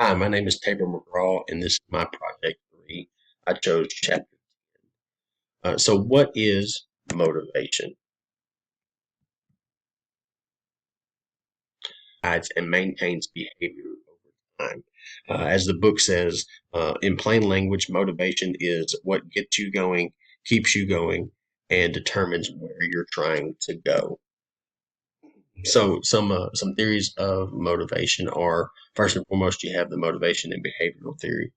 Hi, my name is Tabor McGraw, and this is my project 3. I chose chapter. So, what is motivation? Guides and maintains behavior over time. As the book says, in plain language, motivation is what gets you going, keeps you going, and determines where you're trying to go. So some theories of motivation are, first and foremost, you have the motivation and behavioral theory.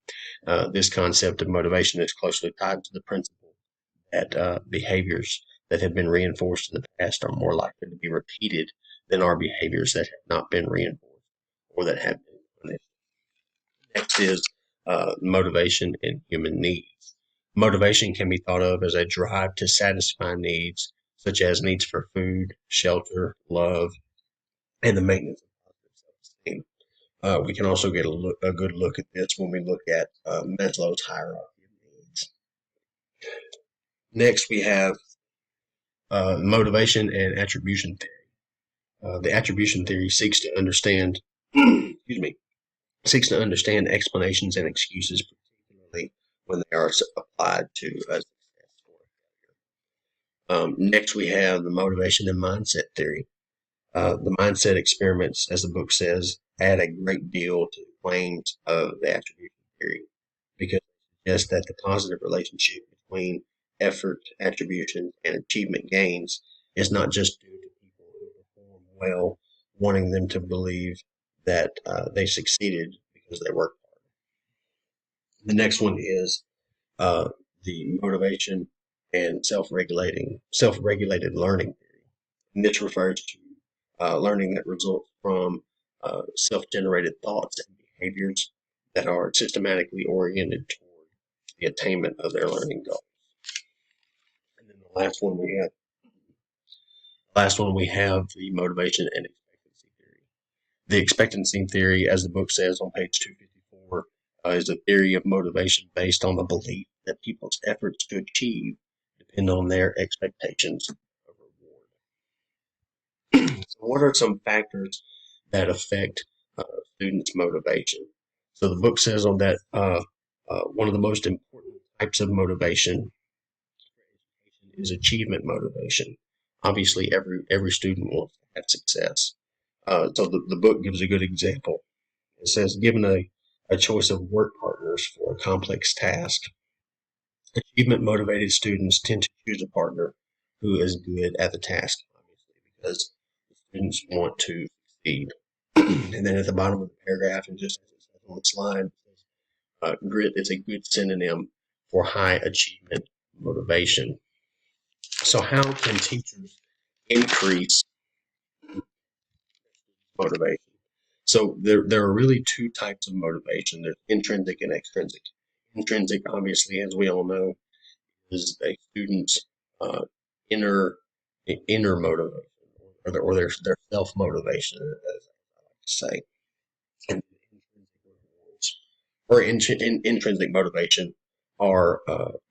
This concept of motivation is closely tied to the principle that behaviors that have been reinforced in the past are more likely to be repeated than are behaviors that have not been reinforced or that have been punished. Next is motivation and human needs. Motivation can be thought of as a drive to satisfy needs, such as needs for food, shelter, love, and the maintenance of positive self-esteem. We can also get a good look at this when we look at Maslow's hierarchy of needs. Next, we have motivation and attribution theory. The attribution theory seeks to understand, excuse me, seeks to understand explanations and excuses, particularly when they are applied to a success or a failure. Next, we have the motivation and mindset theory. The mindset experiments, as the book says, add a great deal to the claims of the attribution theory because it suggests that the positive relationship between effort, attribution, and achievement gains is not just due to people who perform well, wanting them to believe that they succeeded because they worked hard. The next one is uh, the motivation and self-regulated learning theory. And this refers to learning that results from self-generated thoughts and behaviors that are systematically oriented toward the attainment of their learning goals. And then the last one we have the motivation and expectancy theory. The expectancy theory, as the book says on page 254, is a theory of motivation based on the belief that people's efforts to achieve depend on their expectations of reward. So what are some factors that affect students' motivation? So the book says on that one of the most important types of motivation is achievement motivation. Obviously, every student wants to have success. So the book gives a good example. It says, given a choice of work partners for a complex task, achievement motivated students tend to choose a partner who is good at the task, obviously, because the students want to succeed. And then at the bottom of the paragraph, and just as it says on the slide, it says, grit is a good synonym for high achievement motivation. So, how can teachers increase motivation? So, there are really two types of motivation. There's intrinsic and extrinsic. Intrinsic, obviously, as we all know, is a student's uh, inner inner motivation or their self motivation, as I like to say. And intrinsic motivation are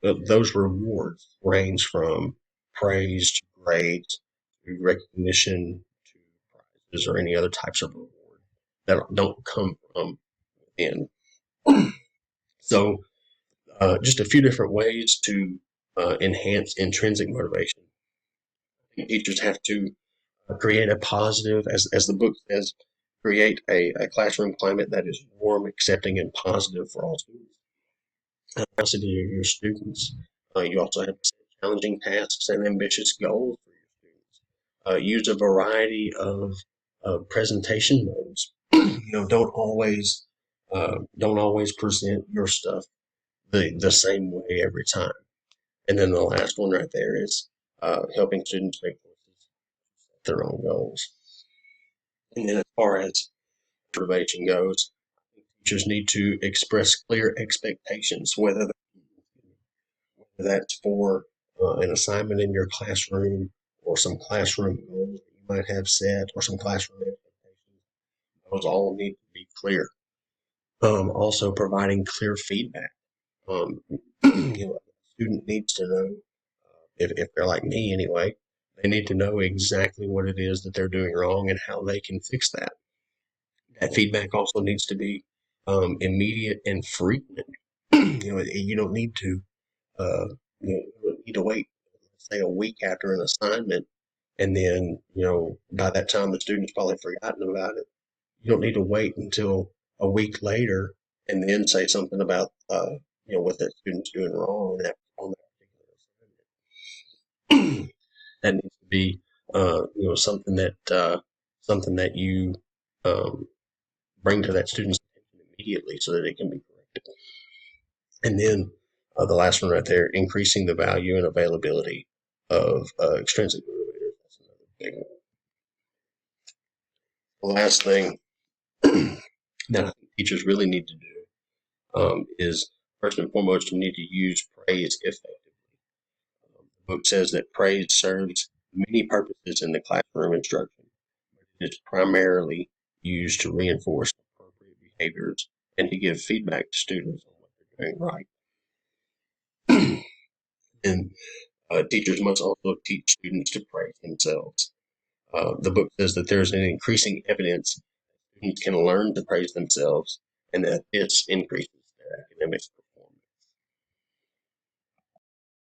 those rewards range from praise to grades to recognition to prizes or any other types of reward that don't come from within. So, just a few different ways to enhance intrinsic motivation. Teachers have to create a positive, as the book says, create a classroom climate that is warm, accepting, and positive for all students. Curiosity of your students. You also have to set challenging tasks and ambitious goals for your students. Use a variety of presentation modes. Don't always present your stuff the same way every time. And then the last one right there is helping students make choices, set their own goals. And then as far as motivation goes, teachers need to express clear expectations, whether that's for an assignment in your classroom or some classroom goals that you might have set or some classroom expectations. Those all need to be clear. Also, providing clear feedback. A student needs to know, if they're like me anyway, they need to know exactly what it is that they're doing wrong and how they can fix that. That feedback also needs to be immediate and frequent. You don't need to you don't need to wait, say, a week after an assignment, and then by that time the student's probably forgotten about it. You don't need to wait until a week later and then say something about what that student's doing wrong on that particular assignment. That needs to be something that you um, bring to that student's attention immediately so that it can be corrected. And then the last one right there, increasing the value and availability of extrinsic motivators. That's another big one. The last thing that I think teachers really need to do is, first and foremost, you need to use praise effectively. The book says that praise serves many purposes in the classroom instruction, but it is primarily used to reinforce appropriate behaviors and to give feedback to students on what they're doing right. And teachers must also teach students to praise themselves. The book says that there's an increasing evidence that students can learn to praise themselves and that this increases their academic